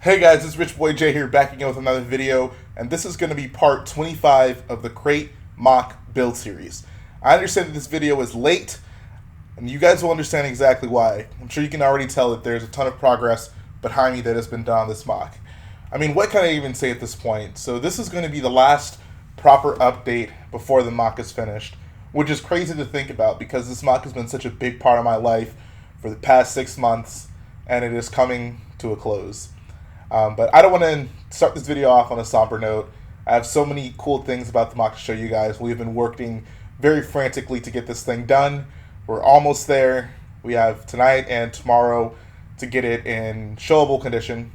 Hey guys, it's Rich Boy J here, back again with another video, and this is going to be part 25 of the Crait MOC build series. I understand that this video is late, and you guys will understand exactly why. I'm sure you can already tell that there's a ton of progress behind me that has been done on this MOC. I mean, what can I even say at this point? So this is going to be the last proper update before the MOC is finished, which is crazy to think about because this MOC has been such a big part of my life for the past 6 months, and it is coming to a close. But I don't want to start this video off on a somber note. I have so many cool things about the MOC to show you guys. We've been working very frantically to get this thing done. We're almost there. We have tonight and tomorrow to get it in showable condition,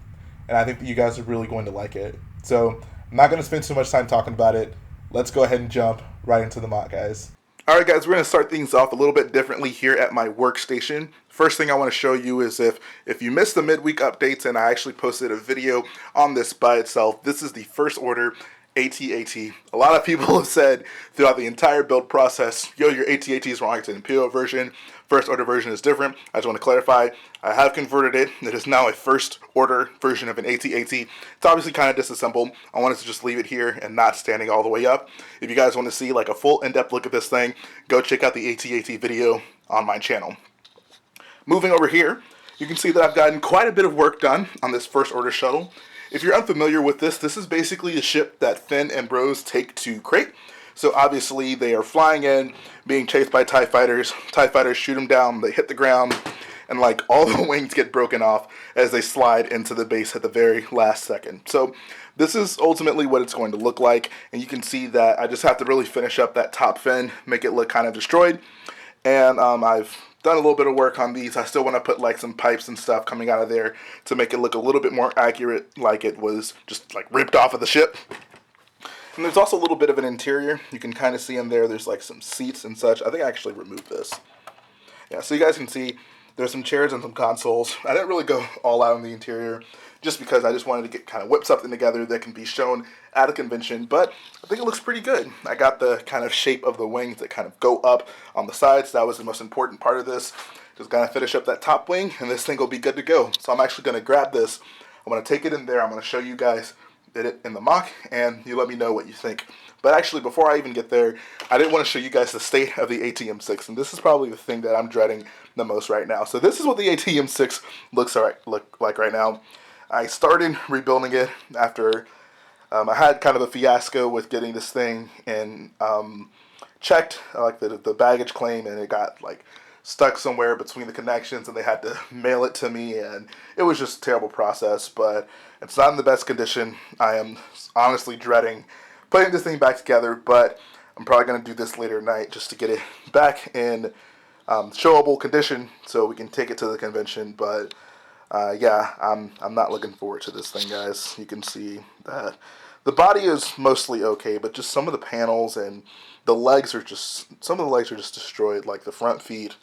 and I think that you guys are really going to like it. So I'm not going to spend too much time talking about it. Let's go ahead and jump right into the MOC, guys. Alright guys, we're going to start things off a little bit differently here at my workstation. First thing I want to show you is if you missed the midweek updates, and I actually posted a video on this by itself, this is the first order AT-AT. A lot of people have said throughout the entire build process, yo, your AT-AT is wrong, it's an Imperial version. First order version is different. I just want to clarify, I have converted it. It is now a first order version of an AT-AT. It's obviously kind of disassembled. I wanted to just leave it here and not standing all the way up. If you guys want to see like a full in-depth look at this thing, go check out the AT-AT video on my channel. Moving over here, you can see that I've gotten quite a bit of work done on this first order shuttle. If you're unfamiliar with this, this is basically a ship that Finn and Bros take to Crait. So obviously they are flying in, being chased by TIE fighters. TIE fighters shoot them down, they hit the ground, and like all the wings get broken off as they slide into the base at the very last second. So this is ultimately what it's going to look like, and you can see that I just have to really finish up that top fin, make it look kind of destroyed. And I've done a little bit of work on these. I still want to put like some pipes and stuff coming out of there to make it look a little bit more accurate, like it was just like ripped off of the ship. And there's also a little bit of an interior. You can kind of see in there, there's like some seats and such. I think I actually removed this. Yeah, so you guys can see there's some chairs and some consoles. I didn't really go all out on the interior just because I just wanted to whip something together that can be shown at a convention, but I think it looks pretty good. I got the kind of shape of the wings that kind of go up on the sides. That was the most important part of this. Just gonna finish up that top wing and this thing will be good to go. So I'm actually gonna grab this. I'm gonna take it in there. I'm gonna show you guys it in the MOC, and you let me know what you think. But actually, before I even get there, I didn't want to show you guys the state of the ATM6, and this is probably the thing that I'm dreading the most right now. So this is what the ATM6 looks like right now. I started rebuilding it after I had kind of a fiasco with getting this thing in checked, like the baggage claim, and it got like stuck somewhere between the connections, and they had to mail it to me, and it was just a terrible process. But it's not in the best condition. I am honestly dreading putting this thing back together, but I'm probably going to do this later tonight just to get it back in showable condition so we can take it to the convention. But yeah, I'm not looking forward to this thing, guys. You can see that the body is mostly okay, but just some of the panels and the legs are just, some of the legs are just destroyed, like the front feet.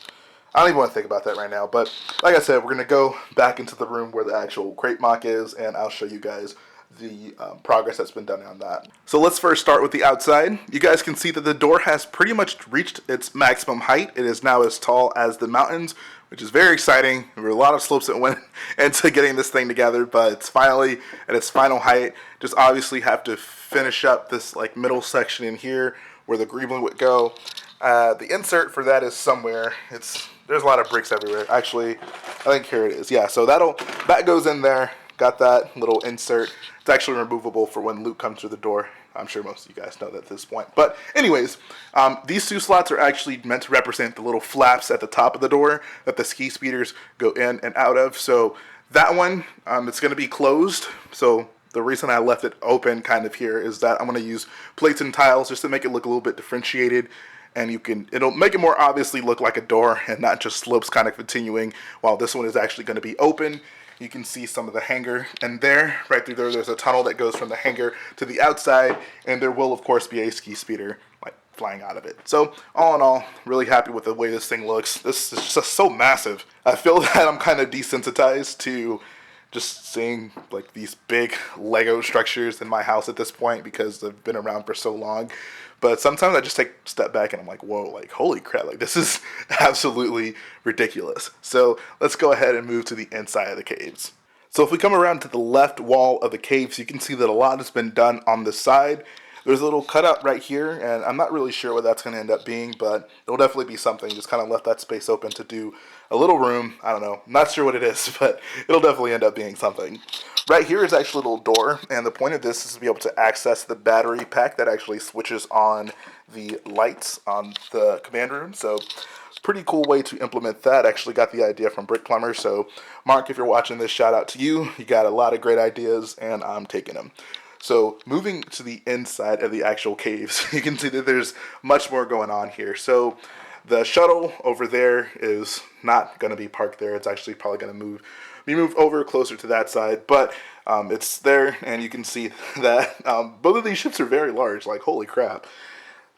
I don't even want to think about that right now, but like I said, we're going to go back into the room where the actual Crait MOC is, and I'll show you guys the progress that's been done on that. So let's first start with the outside. You guys can see that the door has pretty much reached its maximum height. It is now as tall as the mountains, which is very exciting. There were a lot of slopes that went into getting this thing together, but it's finally at its final height. Just obviously have to finish up this like middle section in here where the greenwood would go. The insert for that is somewhere. There's a lot of bricks everywhere. Actually, I think here it is. Yeah, so that goes in there. Got that little insert. It's actually removable for when Luke comes through the door. I'm sure most of you guys know that at this point. But anyways, these two slots are actually meant to represent the little flaps at the top of the door that the ski speeders go in and out of. So that one, it's going to be closed. So the reason I left it open kind of here is that I'm going to use plates and tiles just to make it look a little bit differentiated. And it'll make it more obviously look like a door and not just slopes kind of continuing, while this one is actually going to be open. You can see some of the hangar, and right through there, there's a tunnel that goes from the hangar to the outside, and there will, of course, be a ski speeder like flying out of it. So, all in all, really happy with the way this thing looks. This is just so massive. I feel that I'm kind of desensitized to just seeing like these big Lego structures in my house at this point because they've been around for so long. But sometimes I just take a step back and I'm like, whoa, like, holy crap, like, this is absolutely ridiculous. So let's go ahead and move to the inside of the caves. So if we come around to the left wall of the cave, so you can see that a lot has been done on the side. There's a little cutout right here, and I'm not really sure what that's going to end up being, but it'll definitely be something. Just kind of left that space open to do a little room. I don't know. I'm not sure what it is, but it'll definitely end up being something. Right here is actually a little door, and the point of this is to be able to access the battery pack that actually switches on the lights on the command room. So pretty cool way to implement that. Actually got the idea from Brick Plumber. So Mark, if you're watching this, shout out to you. You got a lot of great ideas, and I'm taking them. So moving to the inside of the actual caves, you can see that there's much more going on here. So the shuttle over there is not going to be parked there. It's actually probably going to be moved over closer to that side, but it's there, and you can see that both of these ships are very large. Like, holy crap.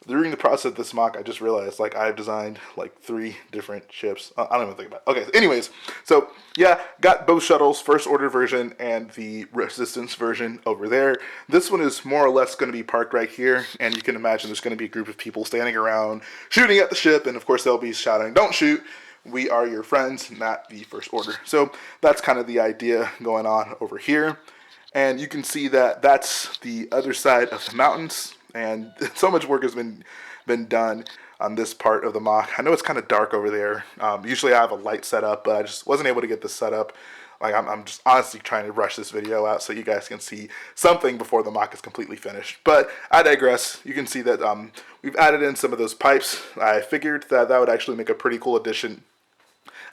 During the process of this mock, I just realized, like, I've designed, like, 3 different ships. I don't even think about it. Okay, anyways, so, yeah, got both shuttles, first order version and the resistance version over there. This one is more or less going to be parked right here, and you can imagine there's going to be a group of people standing around, shooting at the ship, and, of course, they'll be shouting, "Don't shoot! We are your friends, not the first order." So that's kind of the idea going on over here. And you can see that that's the other side of the mountains. And so much work has been done on this part of the mock. I know it's kind of dark over there. Usually I have a light set up, but I just wasn't able to get this set up. Like, I'm just honestly trying to rush this video out so you guys can see something before the mock is completely finished. But I digress. You can see that we've added in some of those pipes. I figured that would actually make a pretty cool addition.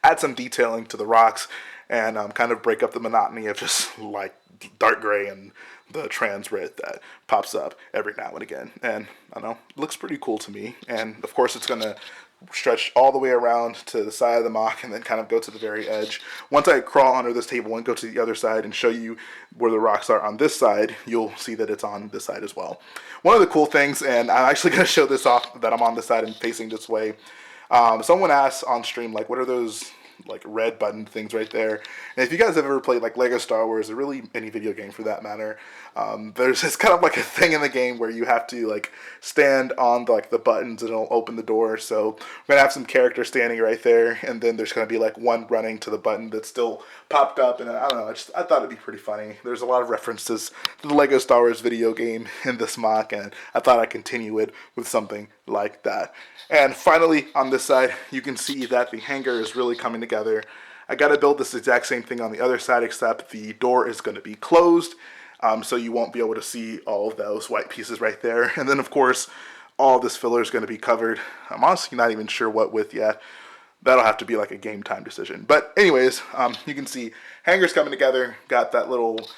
Add some detailing to the rocks and kind of break up the monotony of just like dark gray and the trans red that pops up every now and again. And I don't know, it looks pretty cool to me. And of course it's going to stretch all the way around to the side of the mock and then kind of go to the very edge. Once I crawl under this table and go to the other side and show you where the rocks are on this side, you'll see that it's on this side as well. One of the cool things, and I'm actually going to show this off that I'm on this side and facing this way. Someone asked on stream, like, what are those like red button things right there? And if you guys have ever played like Lego Star Wars, or really any video game for that matter, it's kind of like a thing in the game where you have to like stand on the buttons and it'll open the door. So we're gonna have some characters standing right there, and then there's gonna be like one running to the button that's still popped up. And I don't know, I thought it'd be pretty funny. There's a lot of references to the Lego Star Wars video game in this mock, and I thought I'd continue it with something like that. And finally, on this side, you can see that the hangar is really coming together. I got to build this exact same thing on the other side, except the door is going to be closed, so you won't be able to see all of those white pieces right there. And then, of course, all this filler is going to be covered. I'm honestly not even sure what with yet. That'll have to be like a game time decision. But anyways, you can see hangars coming together. Got that little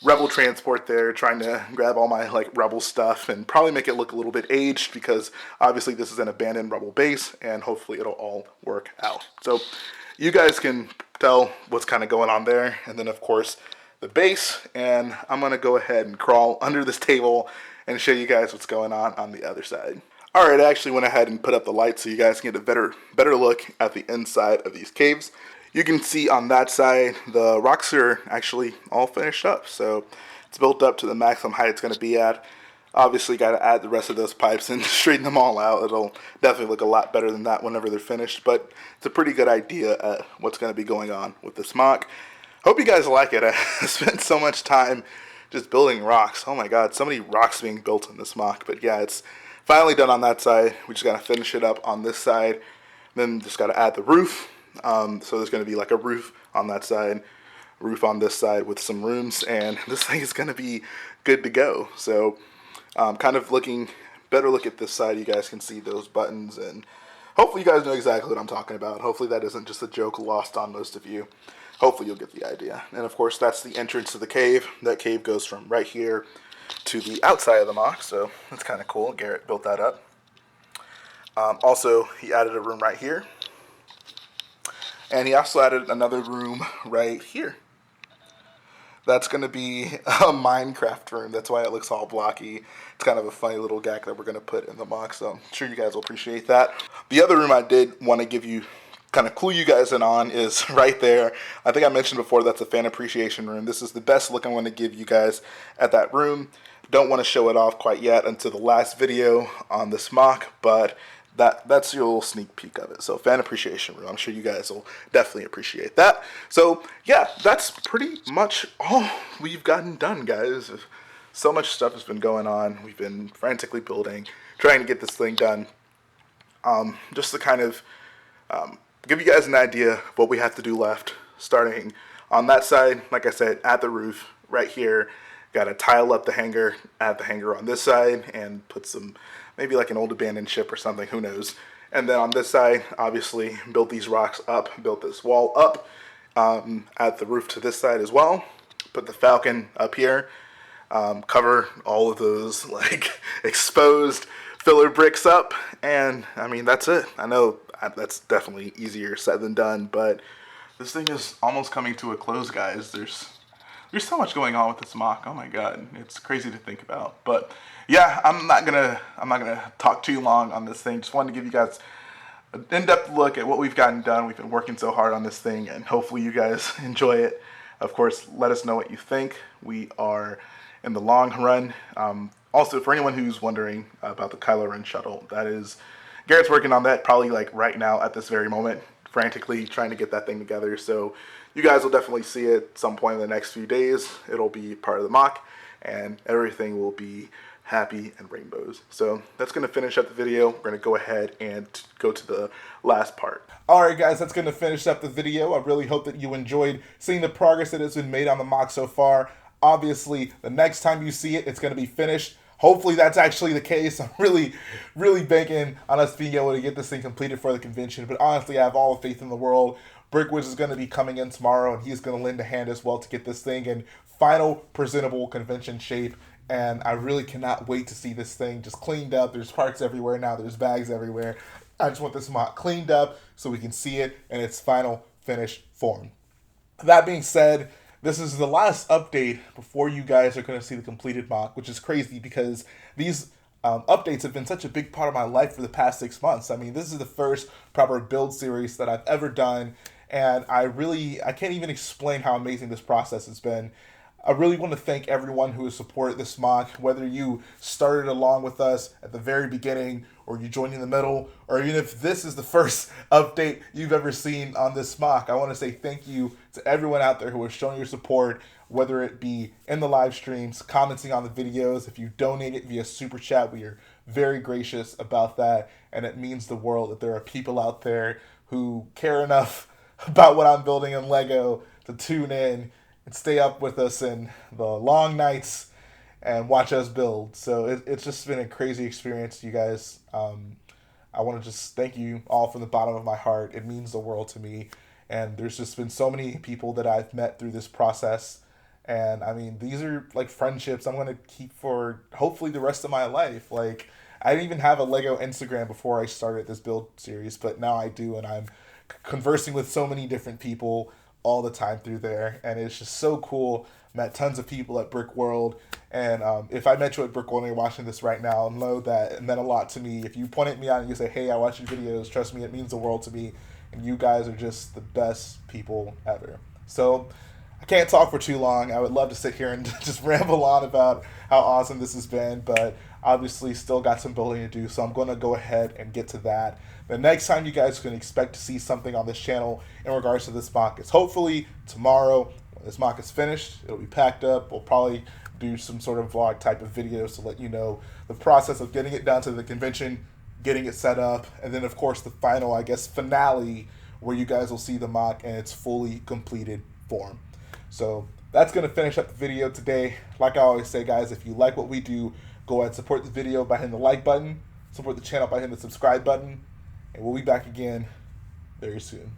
Rebel transport there, trying to grab all my like Rebel stuff and probably make it look a little bit aged, because obviously this is an abandoned Rebel base, and hopefully it'll all work out. So you guys can tell what's kind of going on there. And then of course the base, and I'm gonna go ahead and crawl under this table and show you guys what's going on the other side. Alright, I actually went ahead and put up the lights so you guys can get a better look at the inside of these caves. You can see on that side, the rocks are actually all finished up. So it's built up to the maximum height it's going to be at. Obviously, got to add the rest of those pipes and straighten them all out. It'll definitely look a lot better than that whenever they're finished. But it's a pretty good idea at what's going to be going on with this mock. Hope you guys like it. I spent so much time just building rocks. Oh my god, so many rocks being built in this mock. But yeah, it's finally done on that side. We just got to finish it up on this side. Then just got to add the roof. So there's going to be like a roof on that side, roof on this side with some rooms, and this thing is going to be good to go. So kind of better look at this side. You guys can see those buttons, and hopefully you guys know exactly what I'm talking about. Hopefully that isn't just a joke lost on most of you. Hopefully you'll get the idea. And of course that's the entrance to the cave. That cave goes from right here to the outside of the mock, so that's kind of cool. Garrett built that up. Also, he added a room right here. And he also added another room right here. That's going to be a Minecraft room. That's why it looks all blocky. It's kind of a funny little gag that we're going to put in the mock, so I'm sure you guys will appreciate that. The other room I did want to give you, kind of clue you guys in on, is right there. I think I mentioned before that's a fan appreciation room. This is the best look I want to give you guys at that room. Don't want to show it off quite yet until the last video on this mock, but that's your little sneak peek of it. So fan appreciation room. I'm sure you guys will definitely appreciate that. So yeah, that's pretty much all we've gotten done, guys. So much stuff has been going on. We've been frantically building, trying to get this thing done. Just to kind of give you guys an idea of what we have to do left. Starting on that side, like I said, at the roof, right here. Got to tile up the hangar, add the hangar on this side, and put some, maybe like an old abandoned ship or something, who knows. And then on this side, obviously, built these rocks up, built this wall up, at the roof to this side as well. Put the Falcon up here, cover all of those like exposed filler bricks up, and I mean, that's it. I know that's definitely easier said than done, but this thing is almost coming to a close, guys. There's so much going on with this MOC. Oh my god, it's crazy to think about. But yeah, I'm not gonna talk too long on this thing. Just wanted to give you guys an in-depth look at what we've gotten done. We've been working so hard on this thing, and hopefully you guys enjoy it. Of course, let us know what you think. We are in the long run. Also, for anyone who's wondering about the Kylo Ren shuttle, that is, Garrett's working on that probably like right now at this very moment, frantically trying to get that thing together. So you guys will definitely see it at some point in the next few days. It'll be part of the MOC, and everything will be happy and rainbows. So that's going to finish up the video. We're going to go ahead and go to the last part. Alright guys, that's going to finish up the video. I really hope that you enjoyed seeing the progress that has been made on the MOC so far. Obviously, the next time you see it, it's going to be finished. Hopefully that's actually the case. I'm really banking on us being able to get this thing completed for the convention. But honestly, I have all the faith in the world. Brickwoods is going to be coming in tomorrow, and he's going to lend a hand as well to get this thing in final presentable convention shape. And I really cannot wait to see this thing just cleaned up. There's parts everywhere now. There's bags everywhere. I just want this MOC cleaned up so we can see it in its final finished form. That being said, this is the last update before you guys are going to see the completed MOC, which is crazy because these updates have been such a big part of my life for the past 6 months. I mean, this is the first proper build series that I've ever done, and I can't even explain how amazing this process has been. I really want to thank everyone who has supported this MOC, whether you started along with us at the very beginning or you joined in the middle, or even if this is the first update you've ever seen on this MOC. I want to say thank you to everyone out there who has shown your support, whether it be in the live streams, commenting on the videos. If you donate it via Super Chat, we are very gracious about that, and it means the world that there are people out there who care enough about what I'm building in LEGO to tune in and stay up with us in the long nights and watch us build. So it's just been a crazy experience, you guys. I want to just thank you all from the bottom of my heart. It means the world to me. And there's just been so many people that I've met through this process. And I mean, these are like friendships I'm going to keep for hopefully the rest of my life. Like, I didn't even have a LEGO Instagram before I started this build series, but now I do. And I'm conversing with so many different people all the time through there, and it's just so cool. Met tons of people at Brick World, and if I met you at Brick World and you're watching this right now, know that it meant a lot to me. If you point at me out and you say, hey, I watch your videos, trust me, it means the world to me, and you guys are just the best people ever. So I can't talk for too long. I would love to sit here and just ramble on about how awesome this has been, but obviously still got some building to do, so I'm going to go ahead and get to that. The next time you guys can expect to see something on this channel in regards to this MOC is hopefully tomorrow. When this MOC is finished, it'll be packed up. We'll probably do some sort of vlog type of videos to let you know the process of getting it down to the convention, getting it set up, and then of course the final, I guess, finale where you guys will see the MOC in its fully completed form. So that's going to finish up the video today. Like I always say, guys, if you like what we do, go ahead and support the video by hitting the like button, support the channel by hitting the subscribe button, and we'll be back again very soon.